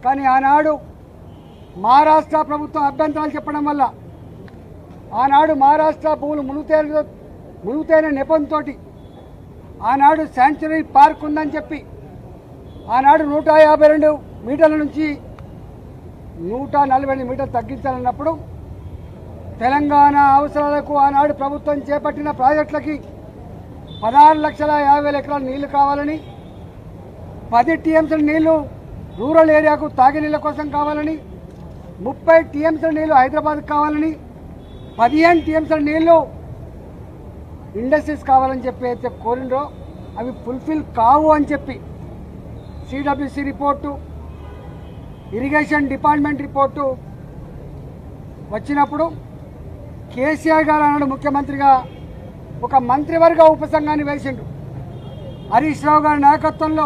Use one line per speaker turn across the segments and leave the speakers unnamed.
కానీ ఆనాడు మహారాష్ట్ర ప్రభుత్వం అభ్యంతరాలు చెప్పడం వల్ల ఆనాడు మహారాష్ట్ర భూములు మునుగుతైన నెపంతో ఆనాడు శాంక్చురీ పార్క్ ఉందని చెప్పి ఆనాడు 152 మీటర్ల నుంచి 148 మీటర్లు తగ్గించాలన్నప్పుడు తెలంగాణ అవసరాలకు ఆనాడు ప్రభుత్వం చేపట్టిన ప్రాజెక్టులకి 16,50,000 ఎకరాల నీళ్లు కావాలని, 10 టీఎంసీల నీళ్లు రూరల్ ఏరియాకు తాగునీళ్ళ కోసం కావాలని, 30 టీఎంసీల నీళ్లు హైదరాబాద్కు కావాలని, 15 టీఎంసీల నీళ్లు ఇండస్ట్రీస్ కావాలని చెప్పి అయితే కోరిండ్రో అవి ఫుల్ఫిల్ కావు అని చెప్పి CWC report, irrigation department report వచ్చినప్పుడు కేసీఆర్ గారు అన్నాడు ముఖ్యమంత్రిగా ఒక మంత్రివర్గ ఉపసంఘాన్ని వేసిండు. హరీష్ రావు గారి నాయకత్వంలో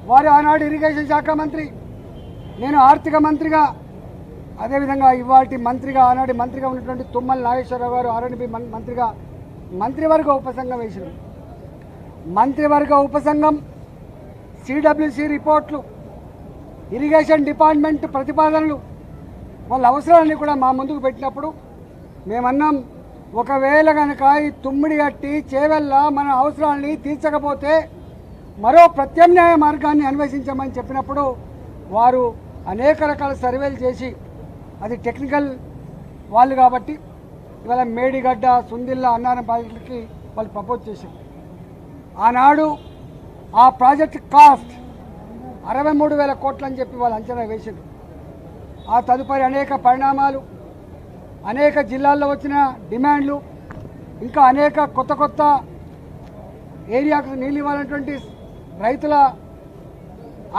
వారు ఆనాడు ఇరిగేషన్ శాఖ మంత్రి, నేను ఆర్థిక మంత్రిగా, అదేవిధంగా ఇవాటి మంత్రిగా ఆనాడు మంత్రిగా ఉన్నటువంటి తుమ్మల నాగేశ్వరరావు గారు ఆర్ఎండ్బి మంత్రిగా మంత్రివర్గ ఉపసంఘం వేసిండు. మంత్రివర్గ ఉపసంఘం సిడబ్ల్యూసి రిపోర్ట్లు, ఇరిగేషన్ డిపార్ట్మెంట్ ప్రతిపాదనలు, వాళ్ళ అవసరాలన్నీ కూడా మా ముందుకు పెట్టినప్పుడు మేమన్నాం, ఒకవేళ కనుక ఈ తుమ్మిడి కట్టి చేవెళ్ళ మన అవసరాలని తీర్చకపోతే మరో ప్రత్యామ్నాయ మార్గాన్ని అన్వేషించమని చెప్పినప్పుడు వారు అనేక రకాల సర్వేలు చేసి, అది టెక్నికల్ వాళ్ళు కాబట్టి ఇవాళ మేడిగడ్డ, సుందిల్ల, అన్నారం ప్రాజెక్టులకి వాళ్ళు ప్రపోజ్ చేశారు. ఆనాడు ఆ ప్రాజెక్ట్ కాస్ట్ 63,000 కోట్లు అని చెప్పి వాళ్ళు అంచనా వేశారు. ఆ తదుపరి అనేక పరిణామాలు, అనేక జిల్లాల్లో వచ్చిన డిమాండ్లు, ఇంకా అనేక కొత్త ఏరియాకు నీళ్ళు ఇవ్వాలన్నటువంటి రైతుల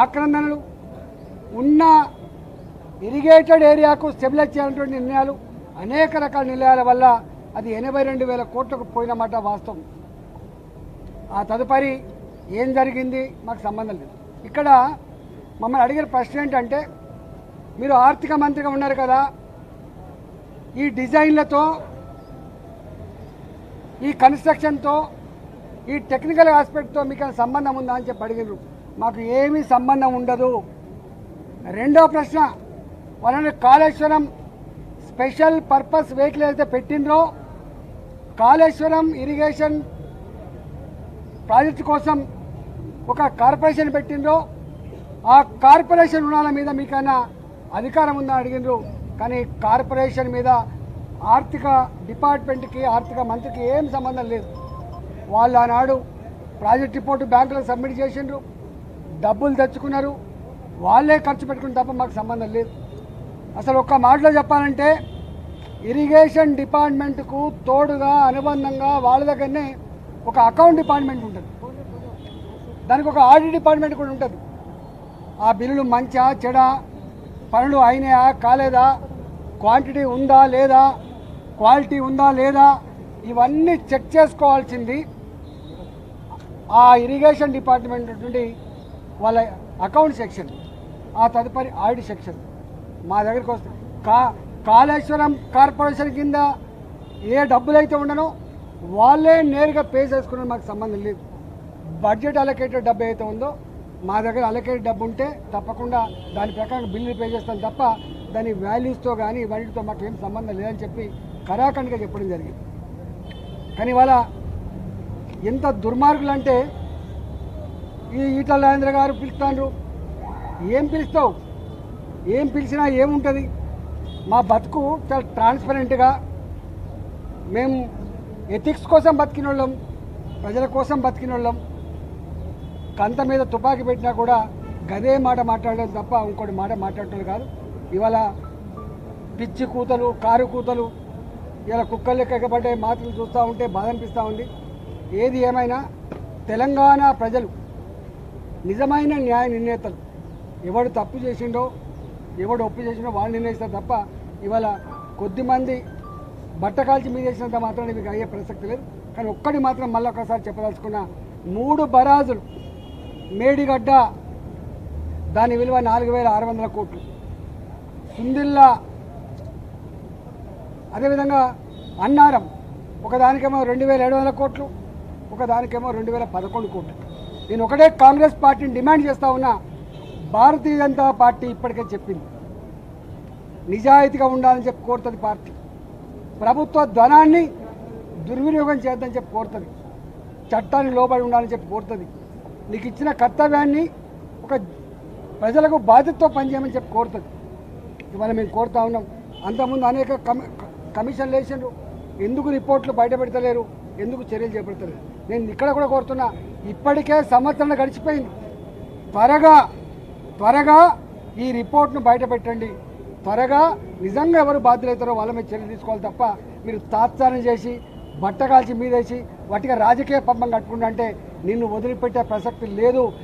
ఆక్రందనలు, ఉన్న ఇరిగేటెడ్ ఏరియాకు స్టెబిలైజ్ చేయాలన్నటువంటి నిర్ణయాలు, అనేక రకాల నిర్ణయాల వల్ల అది 82,000 కోట్లకు పోయినమాట వాస్తవం. ఆ తదుపరి ఏం జరిగింది మాకు సంబంధం లేదు. ఇక్కడ మమ్మల్ని అడిగిన ప్రశ్న ఏంటంటే, మీరు ఆర్థిక మంత్రిగా ఉన్నారు కదా, ఈ డిజైన్లతో, ఈ కన్స్ట్రక్షన్తో, ఈ టెక్నికల్ ఆస్పెక్ట్తో మీకు సంబంధం ఉందా అని చెప్పి అడిగినారు. మాకు ఏమీ సంబంధం ఉండదు. రెండో ప్రశ్న, వాళ్ళని కాళేశ్వరం స్పెషల్ పర్పస్ వెహికల్ అయితే పెట్టిండ్రో, కాళేశ్వరం ఇరిగేషన్ ప్రాజెక్టు కోసం ఒక కార్పొరేషన్ పెట్టిండ్రో, ఆ కార్పొరేషన్ రుణాల మీద మీకైనా అధికారం ఉందని అడిగినారు. కానీ కార్పొరేషన్ మీద ఆర్థిక డిపార్ట్మెంట్కి, ఆర్థిక మంత్రికి ఏం సంబంధం లేదు. వాళ్ళు ఆనాడు ప్రాజెక్ట్ రిపోర్టు బ్యాంకులకు సబ్మిట్ చేసిండ్రు, డబ్బులు తెచ్చుకున్నారు, వాళ్ళే ఖర్చు పెట్టుకుని తప్ప మాకు సంబంధం లేదు. అసలు ఒక్క మాటలో చెప్పాలంటే ఇరిగేషన్ డిపార్ట్మెంట్కు తోడుగా అనుబంధంగా వాళ్ళ దగ్గరనే ఒక అకౌంట్ డిపార్ట్మెంట్ ఉంటుంది, దానికి ఒక ఆడిట్ డిపార్ట్మెంట్ కూడా ఉంటుంది. ఆ బిల్లులు మంచా చెడా, పనులు అయినాయా కాలేదా, క్వాంటిటీ ఉందా లేదా, క్వాలిటీ ఉందా లేదా, ఇవన్నీ చెక్ చేసుకోవాల్సింది ఆ ఇరిగేషన్ డిపార్ట్మెంట్ నుండి వాళ్ళ అకౌంట్ సెక్షన్, ఆ తదుపరి ఆడిట్ సెక్షన్ మా దగ్గరికి వస్తుంది. కాళేశ్వరం కార్పొరేషన్ కింద ఏ డబ్బులైతే ఉండనో వాళ్ళే నేరుగా పే చేసుకునే మాకు సంబంధం లేదు. బడ్జెట్ అలొకేటెడ్ డబ్బు అయితే ఉందో మా దగ్గర అలొకేటెడ్ డబ్బు ఉంటే తప్పకుండా దాని ప్రకారం బిల్లు పే చేస్తాం తప్ప దాని వాల్యూస్తో కానీ వాటితో మాకు ఏం సంబంధం లేదని చెప్పి కరాఖండిగా చెప్పడం జరిగింది. కానీ ఇవాళ ఎంత దుర్మార్గులు అంటే, ఈ ఈటల రాజేంద్ర గారు పిలుస్తాండ్రు, ఏం పిలుస్తావు, ఏం పిలిచినా ఏముంటుంది. మా బతుకు చాలా ట్రాన్స్పరెంట్గా, మేము ఎథిక్స్ కోసం బతికిన వాళ్ళం, ప్రజల కోసం బతికిన వాళ్ళం. కంత మీద తుపాకీ పెట్టినా కూడా గదే మాట మాట్లాడడం తప్ప ఇంకోటి మాట మాట్లాడటం కాదు. ఇవాళ పిచ్చి కూతలు, కారు కూతలు, ఇలా కుక్కలు లెక్క ఎక్కబడ్డే మాటలు చూస్తూ ఉంటే బాధ అనిపిస్తూ ఉంది. ఏది ఏమైనా తెలంగాణ ప్రజలు నిజమైన న్యాయ నిర్ణేతలు, ఎవడు తప్పు చేసిండో ఎవడు ఒప్పు చేసిండో వాళ్ళు నిర్ణయిస్తారు తప్ప ఇవాళ కొద్దిమంది బట్ట కాల్చి మీద చేసినంత మాత్రం మీకు అయ్యే ప్రసక్తి లేదు. కానీ ఒక్కటి మాత్రం మళ్ళీ ఒకసారి చెప్పదలుచుకున్న, 3 బరాజులు మేడిగడ్డ దాని విలువ 4,600 కోట్లు, సుందిల్లా అదేవిధంగా అన్నారం ఒకదానికేమో 2,700 కోట్లు, ఒకదానికేమో 2,011 కోట్లు. నేను ఒకటే కాంగ్రెస్ పార్టీని డిమాండ్ చేస్తూ ఉన్నా, భారతీయ జనతా పార్టీ ఇప్పటికే చెప్పింది, నిజాయితీగా ఉండాలని చెప్పి కోరుతుంది పార్టీ. ప్రభుత్వ ధనాన్ని దుర్వినియోగం చేద్దని చెప్పి కోరుతుంది. చట్టాన్ని లోబడి ఉండాలని చెప్పి కోరుతుంది. నీకు ఇచ్చిన కర్తవ్యాన్ని ఒక ప్రజలకు బాధ్యతతో పనిచేయమని చెప్పి కోరుతుంది. ఇవాళ మేము కోరుతా ఉన్నాం. అంతకుముందు అనేక కమిషన్లు వేసిండ్రు, ఎందుకు రిపోర్ట్లు బయట పెడతలేరు, ఎందుకు చర్యలు చేపడతలేరు? నేను ఇక్కడ కూడా కోరుతున్నా, ఇప్పటికే సంవత్సరం గడిచిపోయింది. త్వరగా ఈ రిపోర్ట్ను బయట పెట్టండి. త్వరగా నిజంగా ఎవరు బాధ్యులవుతారో వాళ్ళ మీద చర్యలు తీసుకోవాలి తప్ప మీరు తాత్సారం చేసి బట్టకాల్చి మీదేసి వాటిగా రాజకీయ పంపం కట్టుకుంటే నిన్ను వదిలిపెట్టే ప్రసక్తి లేదు.